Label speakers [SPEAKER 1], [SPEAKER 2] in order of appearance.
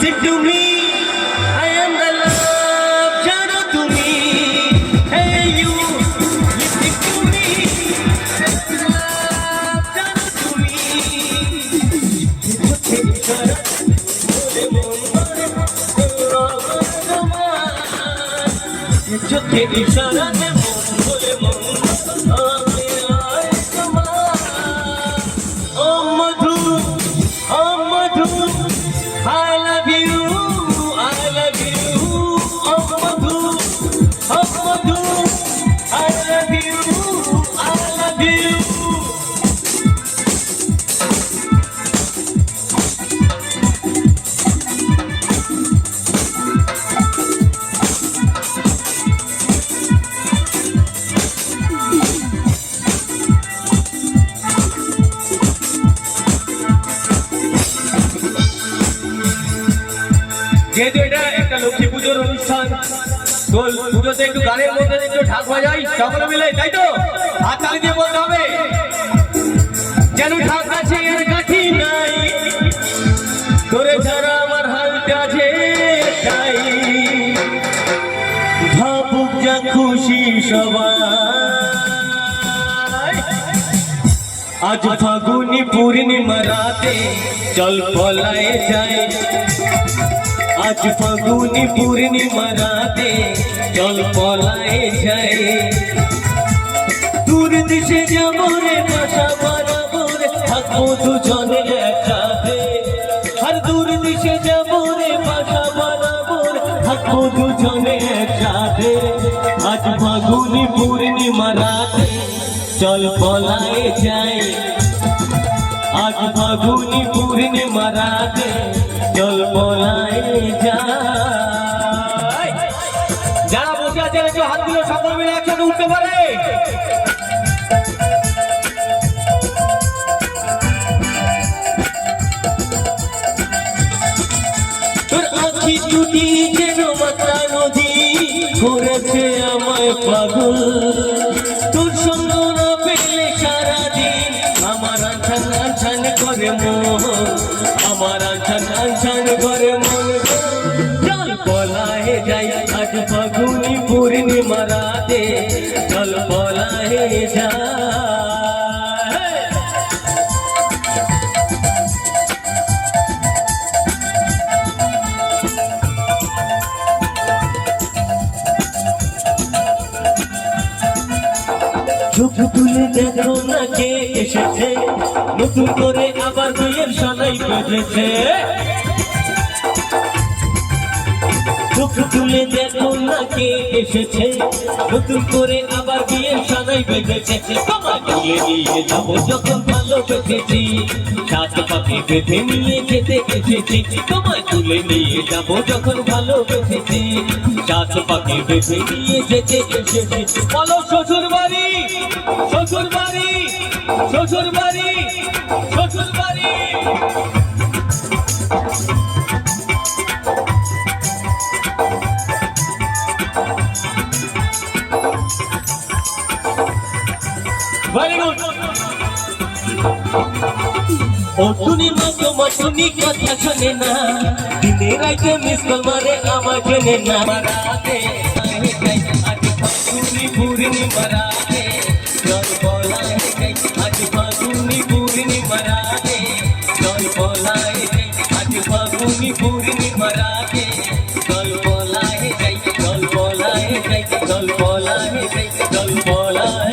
[SPEAKER 1] Listen to me, I am the love, jano tumi. Hey you, listen to me, I am the love, jano tumi. Jothe ishara de mon bole mon aame aaye sama. Oh Madhu, I love you, I love you. Oh Madhu, I love you, I love you. যেহেতু এটা একটা লক্ষ্মী পুজোর অনুষ্ঠান, দোল পুজোতে একটু গানের মধ্যে একটু ঢাক বাজাই সকলে মিলে, তাই তো? হাত তালি দিয়ে বলতে হবে যেন ঢাক আছে আর কাঠি নাই, তোরে ছাড়া আমার হালটা আছে তাই। ভাবুক যা খুশি সবাই, আজ ফাগুনি পূর্ণিমা রাতে চল পলায়ে যায়। আজ ফাগুনি পূর্ণিমা রাতে চল পলায়ে যায়। দূর দেশে যাবো রে বাসা বানাবো রে, থাকবো দুজনে একসাথে। আর দূর দেশে যাবো রে বাসা বানাবো রে, থাকবো দুজনে একসাথে। আজ ফাগুনি পূর্ণিমা রাতে চল পলায়ে যায়। আজ ফাগুনি পূর্ণিমা রাতে চল পলায়ে যায়। যারা বসে আছেন একটু হাতগুলো সকল মিলে একসাথে উঠতে পারে। তোর আঁখি দুটি যেন মাতা নদী করেছে আমায় পাগল। তোর সঙ্গ না পেলে সারাদিন আমার আনছান আনছান করে মন, আমার আনছান আনছান করে মন। চল পলায়ে যাই আজ ফাগুনি পূর্ণিমা রাতে, চল পলায়ে যাই। চোখ তুলে দেখো না কে এসেছে, নতুন করে আবার বিয়ের সানাই বেজেছে। চোখ তুলে দেখো না কে এসেছে, নতুন করে আবার বিয়ের সানাই বেজেছে। তোমায় তুলে নিয়ে যাবো যখন ভালোবেসেছি, সাত পাখি বেঁধে নিয়ে যেতে এসেছি। তোমায় তুলে নিয়ে যাবো যখন ভালোবেসেছি, সাত পাখি বেঁধে নিয়ে যেতে এসেছি। বলো শ্বশুর বাড়ি, শ্বশুর বাড়ি, শ্বশুর বাড়ি, শ্বশুর বাড়ি। Very good. ও টুনি মা তোমার টুনি কথা শোনে না, দিনে রাইতে মিস কল মারে আমার জেনে না। রাতে আজ ফাগুনি পূর্ণিমা রাতে চল পলায়ে যাই। আজ ফাগুনি পূর্ণিমা রাতে চল পলায়ে যাই। আজ ফাগুনি পূর্ণিমা রাতে চল পলায়ে যাই, চল পলায়ে যাই, চল পলায়ে যাই, চল পলায়ে